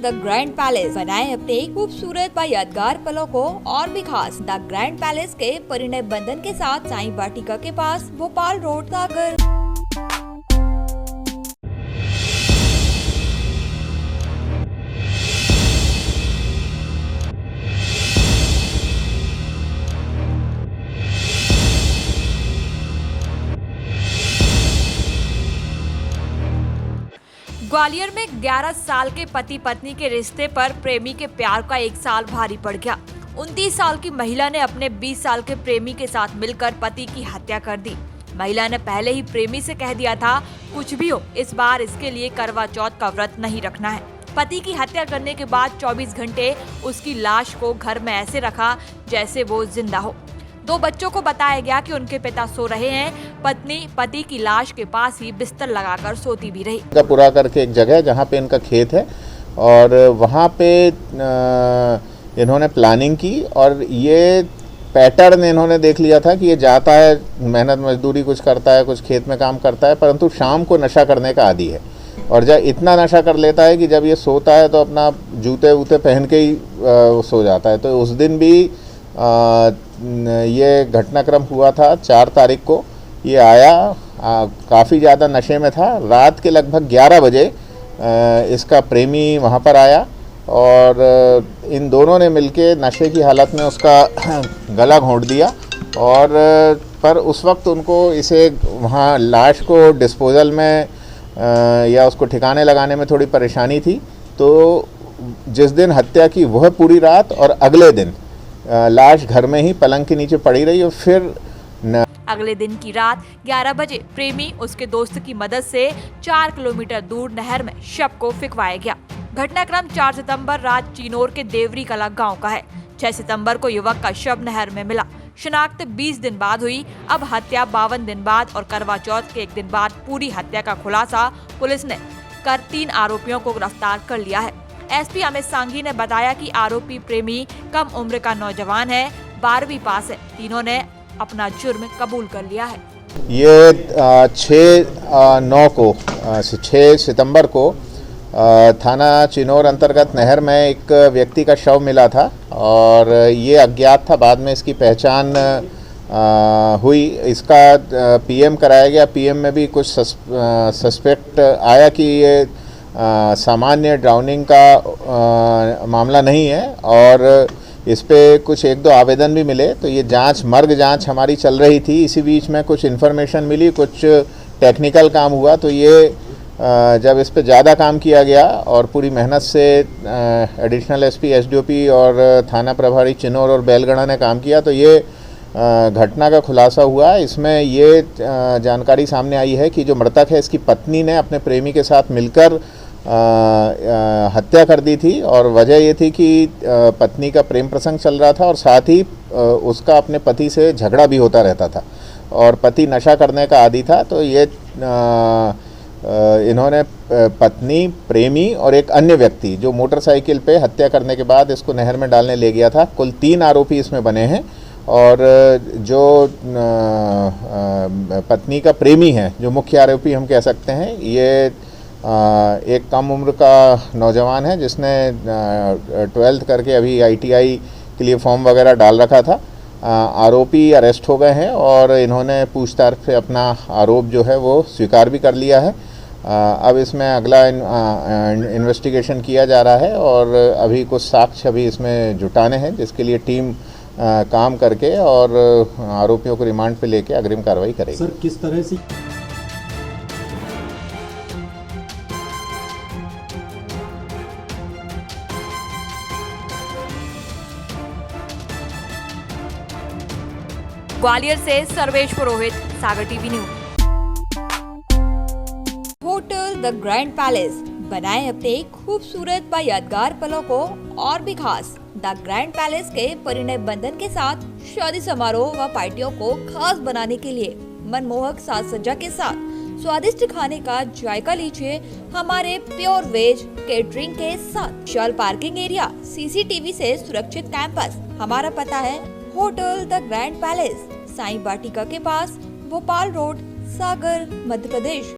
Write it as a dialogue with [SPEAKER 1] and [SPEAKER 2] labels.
[SPEAKER 1] The grand palace, बनाए अपने खूबसूरत व यादगार पलों को और भी खास। द ग्रैंड पैलेस के परिणय बंधन के साथ साईं वाटिका के पास, भोपाल रोड, सागर। ग्वालियर में 11 साल के पति पत्नी के रिश्ते पर प्रेमी के प्यार का 1 साल भारी पड़ गया। 29 साल की महिला ने अपने 20 साल के प्रेमी के साथ मिलकर पति की हत्या कर दी। महिला ने पहले ही प्रेमी से कह दिया था, कुछ भी हो इस बार इसके लिए करवा चौथ का व्रत नहीं रखना है। पति की हत्या करने के बाद 24 घंटे उसकी लाश को घर में ऐसे रखा जैसे वो जिंदा हो। 2 बच्चों को बताया गया कि उनके पिता सो रहे हैं। पत्नी पति की लाश के पास ही बिस्तर लगाकर सोती भी रही।
[SPEAKER 2] पूरा करके एक जगह है जहाँ पे इनका खेत है और वहाँ पे इन्होंने प्लानिंग की और ये पैटर्न इन्होंने देख लिया था कि ये जाता है, मेहनत मजदूरी कुछ करता है, कुछ खेत में काम करता है, परंतु शाम को नशा करने का आदी है। और जब इतना नशा कर लेता है कि जब ये सोता है तो अपना जूते वूते पहन के ही सो जाता है। तो उस दिन भी ये घटनाक्रम हुआ था 4 तारीख को। ये आया काफ़ी ज़्यादा नशे में था। रात के लगभग 11 बजे इसका प्रेमी वहाँ पर आया और इन दोनों ने मिलके नशे की हालत में उसका गला घोंट दिया। और पर उस वक्त उनको इसे वहाँ लाश को डिस्पोजल में या उसको ठिकाने लगाने में थोड़ी परेशानी थी। तो जिस दिन हत्या की वह पूरी रात और अगले दिन लाश घर में ही पलंग के नीचे पड़ी रही। और फिर
[SPEAKER 1] अगले दिन की रात 11 बजे प्रेमी उसके दोस्त की मदद से 4 किलोमीटर दूर नहर में शव को फेंकवाया गया। घटनाक्रम 4 सितंबर रात चिनोर के देवरी कला गांव का है। 6 सितंबर को युवक का शव नहर में मिला। शिनाख्त 20 दिन बाद हुई। अब हत्या 52 दिन बाद और करवा चौथ के 1 दिन बाद पूरी हत्या का खुलासा पुलिस ने कर 3 आरोपियों को गिरफ्तार कर लिया है। एसपी अमित सांघी ने बताया कि आरोपी प्रेमी कम उम्र का नौजवान है, 12वीं पास है। तीनों ने अपना जुर्म कबूल कर लिया है।
[SPEAKER 2] ये 6 सितंबर को थाना चिनोर अंतर्गत नहर में एक व्यक्ति का शव मिला था और ये अज्ञात था। बाद में इसकी पहचान हुई। इसका पीएम कराया गया। पीएम में भी कुछ सस्पेक्ट आया कि ये सामान्य ड्राउनिंग का मामला नहीं है और इस पे कुछ 1-2 आवेदन भी मिले। तो ये मर्ग जांच हमारी चल रही थी। इसी बीच में कुछ इन्फॉर्मेशन मिली, कुछ टेक्निकल काम हुआ। तो ये जब इस पे ज़्यादा काम किया गया और पूरी मेहनत से एडिशनल एसपी, एसडीओपी और थाना प्रभारी चिनोर और बैलगढ़ा ने काम किया तो ये घटना का खुलासा हुआ। इसमें ये जानकारी सामने आई है कि जो मृतक है इसकी पत्नी ने अपने प्रेमी के साथ मिलकर हत्या कर दी थी। और वजह ये थी कि पत्नी का प्रेम प्रसंग चल रहा था और साथ ही उसका अपने पति से झगड़ा भी होता रहता था और पति नशा करने का आदी था। तो ये इन्होंने पत्नी, प्रेमी और एक अन्य व्यक्ति जो मोटरसाइकिल पे हत्या करने के बाद इसको नहर में डालने ले गया था। कुल 3 आरोपी इसमें बने हैं। और जो पत्नी का प्रेमी है, जो मुख्य आरोपी हम कह सकते हैं, ये एक कम उम्र का नौजवान है जिसने 12th करके अभी ITI के लिए फॉर्म वगैरह डाल रखा था। आरोपी अरेस्ट हो गए हैं और इन्होंने पूछताछ से अपना आरोप जो है वो स्वीकार भी कर लिया है। अब इसमें अगला इन्वेस्टिगेशन किया जा रहा है और अभी कुछ साक्ष्य अभी इसमें जुटाने हैं जिसके लिए टीम काम करके और आरोपियों को रिमांड पे लेके अग्रिम कार्रवाई करेगी।
[SPEAKER 3] सर, किस तरह से
[SPEAKER 1] ग्वालियर से Sarvesh Purohit, Sagar TV news. Hotel the grand palace, बनाए अपने खूबसूरत व यादगार पलों को और भी खास। द ग्रैंड पैलेस के परिणय बंधन के साथ शादी समारोह व पार्टियों को खास बनाने के लिए मनमोहक साज सज्जा के साथ स्वादिष्ट खाने का जायका लीजिए हमारे प्योर वेज केटरिंग के साथ। विशाल पार्किंग एरिया, CCTV से सुरक्षित कैंपस। हमारा पता है hotel the grand palace, Sai Vatika के पास, भोपाल रोड, सागर, मध्य प्रदेश।